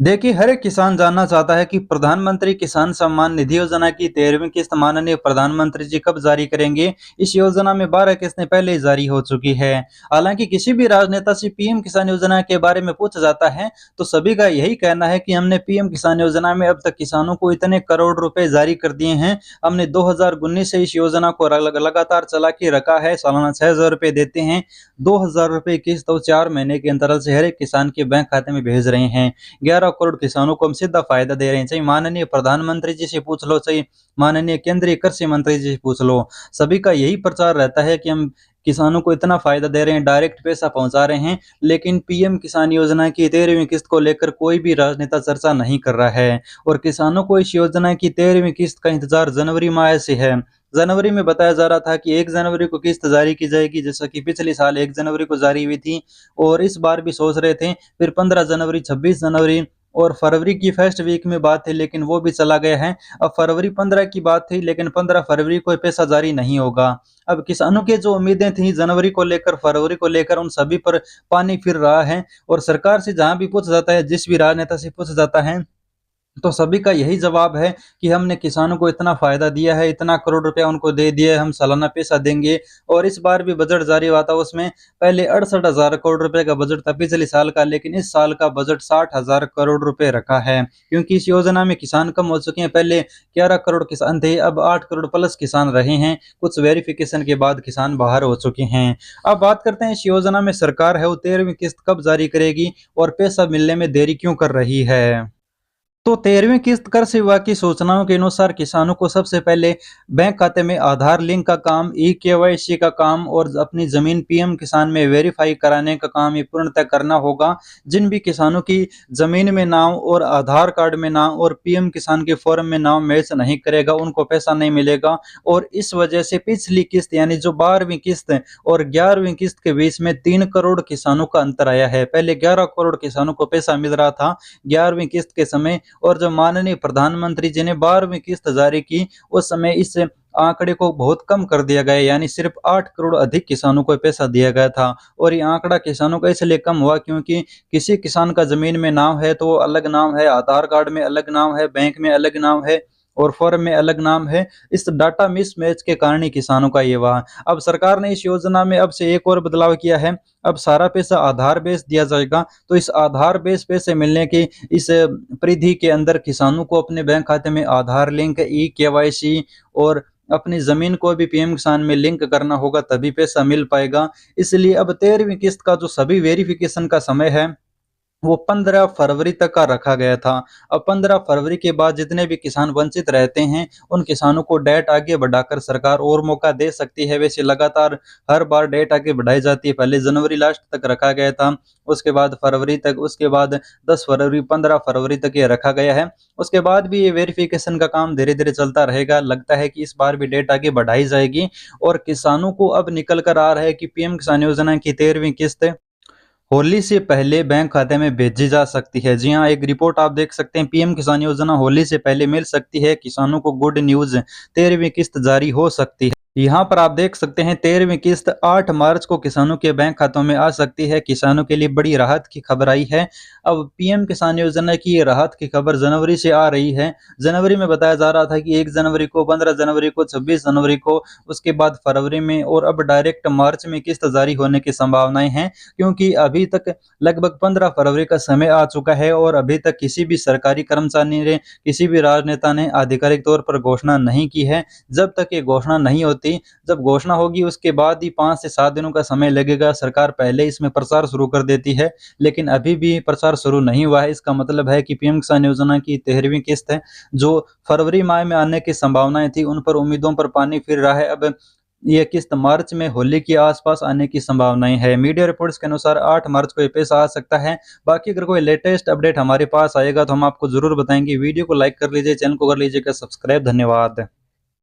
देखिए, हर एक किसान जानना चाहता है कि प्रधानमंत्री किसान सम्मान निधि योजना की 13वीं किस्त माननीय प्रधानमंत्री जी कब जारी करेंगे। इस योजना में 12 किस्तें पहले ही जारी हो चुकी है। हालांकि किसी भी राजनेता से पीएम किसान योजना के बारे में पूछा जाता है तो सभी का यही कहना है कि हमने पीएम किसान योजना में अब तक किसानों को इतने करोड़ रुपए जारी कर दिए हैं। हमने 2019 से इस योजना को लगातार चला के रखा है। सालाना 6,000 रुपए देते हैं। 2,000 रुपए किस्त और 4 महीने के अंतराल से हर एक किसान के बैंक खाते में भेज रहे हैं। 11 करोड़ किसानों को हम सीधा फायदा दे रहे हैं। चाहे माननीय प्रधानमंत्री जी से पूछ लो, चाहे माननीय केंद्रीय कृषि मंत्री जी से पूछ लो, सभी का यही प्रचार रहता है कि हम किसानों को इतना फायदा दे रहे हैं, डायरेक्ट पैसा पहुंचा रहे हैं। लेकिन पीएम किसान योजना की 13वीं किस्त को लेकर कोई भी राजनेता चर्चा नहीं कर रहा है और किसानों को इस योजना की 13वीं किस्त का इंतजार जनवरी माह से है। जनवरी में बताया जा रहा था कि 1 जनवरी को किस्त जारी की जाएगी, जैसा कि पिछले साल 1 जनवरी को जारी हुई थी और इस बार भी सोच रहे थे। फिर 15 जनवरी, 26 जनवरी और फरवरी की फर्स्ट वीक में बात थी, लेकिन वो भी चला गया है। अब फरवरी 15 की बात थी, लेकिन 15 फरवरी को पैसा जारी नहीं होगा। अब किसानों की जो उम्मीदें थी जनवरी को लेकर, फरवरी को लेकर, उन सभी पर पानी फिर रहा है। और सरकार से जहां भी पूछा जाता है, जिस भी राजनेता से पूछा जाता है, तो सभी का यही जवाब है कि हमने किसानों को इतना फायदा दिया है, इतना करोड़ रुपया उनको दे दिया है, हम सालाना पैसा देंगे। और इस बार भी बजट जारी हुआ था, उसमें पहले 68,000 करोड़ रुपए का बजट था पिछले साल का, लेकिन इस साल का बजट 60,000 करोड़ रुपए रखा है। क्योंकि इस योजना में किसान कम हो चुके हैं। पहले 11 करोड़ किसान थे, अब 8 करोड़ प्लस किसान रहे हैं। कुछ वेरिफिकेशन के बाद किसान बाहर हो चुके हैं। अब बात करते हैं इस योजना में सरकार है वो 13वीं किस्त कब जारी करेगी और पैसा मिलने में देरी क्यों कर रही है। तो 13वीं किस्त कर से विभाग की सूचनाओं के अनुसार किसानों को सबसे पहले बैंक खाते में आधार लिंक का काम, ई केवाईसी का काम और अपनी जमीन पीएम किसान में वेरीफाई कराने का काम ये पूर्णतः करना होगा। जिन भी किसानों की जमीन में नाम और आधार कार्ड में नाम और पीएम किसान के फॉर्म में नाम मैच नहीं करेगा, उनको पैसा नहीं मिलेगा। और इस वजह से पिछली किस्त यानी जो 12वीं किस्त और 11वीं किस्त के बीच में 3 करोड़ किसानों का अंतर आया है। पहले 11 करोड़ किसानों को पैसा मिल रहा था 11वीं किस्त के समय, और जब माननीय प्रधानमंत्री जी ने 12वीं किस्त जारी की उस समय इस आंकड़े को बहुत कम कर दिया गया, यानी सिर्फ 8 करोड़ अधिक किसानों को पैसा दिया गया था। और ये आंकड़ा किसानों का इसलिए कम हुआ क्योंकि किसी किसान का जमीन में नाम है तो अलग नाम है, आधार कार्ड में अलग नाम है, बैंक में अलग नाम है और फॉर्म में अलग नाम है। इस डाटा मिसमैच के कारण ही किसानों का ये हुआ। अब सरकार ने इस योजना में अब से एक और बदलाव किया है। अब सारा पैसा आधार बेस दिया जाएगा। तो इस आधार बेस पैसे मिलने की इस परिधि के अंदर किसानों को अपने बैंक खाते में आधार लिंक, ई केवाईसी और अपनी जमीन को भी पीएम किसान में लिंक करना होगा, तभी पैसा मिल पाएगा। इसलिए अब 13वीं किस्त का जो सभी वेरिफिकेशन का समय है वो 15 फरवरी तक का रखा गया था। अब 15 फरवरी के बाद जितने भी किसान वंचित रहते हैं उन किसानों को डेट आगे बढ़ाकर सरकार और मौका दे सकती है। वैसे लगातार हर बार डेट आगे बढ़ाई जाती है। पहले जनवरी लास्ट तक रखा गया था, उसके बाद फरवरी तक, उसके बाद 10 फरवरी, 15 फरवरी तक ये रखा गया है। उसके बाद भी ये वेरिफिकेशन का काम धीरे धीरे चलता रहेगा। लगता है कि इस बार भी डेट आगे बढ़ाई जाएगी और किसानों को अब निकल कर आ रहा है कि पीएम किसान योजना की 13वीं किस्त होली से पहले बैंक खाते में भेजी जा सकती है। जी हाँ, एक रिपोर्ट आप देख सकते हैं, पीएम किसान योजना होली से पहले मिल सकती है। किसानों को गुड न्यूज, 13वीं किस्त जारी हो सकती है। यहाँ पर आप देख सकते हैं 13वीं किस्त 8 मार्च को किसानों के बैंक खातों में आ सकती है। किसानों के लिए बड़ी राहत की खबर आई है। अब पीएम किसान योजना की ये राहत की खबर जनवरी से आ रही है। जनवरी में बताया जा रहा था कि 1 जनवरी को, 15 जनवरी को, 26 जनवरी को, उसके बाद फरवरी में और अब डायरेक्ट मार्च में किस्त जारी होने की संभावनाएं हैं। क्योंकि अभी तक लगभग 15 फरवरी का समय आ चुका है और अभी तक किसी भी सरकारी कर्मचारी ने, किसी भी राजनेता ने आधिकारिक तौर पर घोषणा नहीं की है। जब तक ये घोषणा नहीं होती, जब घोषणा होगी उसके बाद ही 5 से 7 दिनों का समय लगेगा। सरकार पहले इसमें प्रचार शुरू कर देती है, लेकिन अभी भी प्रचार शुरू नहीं हुआ है। इसका मतलब है कि पीएम किसान योजना की 13वीं किस्त है जो फरवरी माह में आने की संभावनाएं थी, उन पर उम्मीदों पर पानी फिर रहा है। अब ये किस्त मार्च में होली के आसपास आने की संभावनाएं है। मीडिया रिपोर्ट्स के अनुसार 8 मार्च को ये पैसा आ सकता है। बाकी अगर कोई लेटेस्ट अपडेट हमारे पास आएगा तो हम आपको जरूर बताएंगे। वीडियो को लाइक कर लीजिए, चैनल को कर लीजिएगा सब्सक्राइब। धन्यवाद।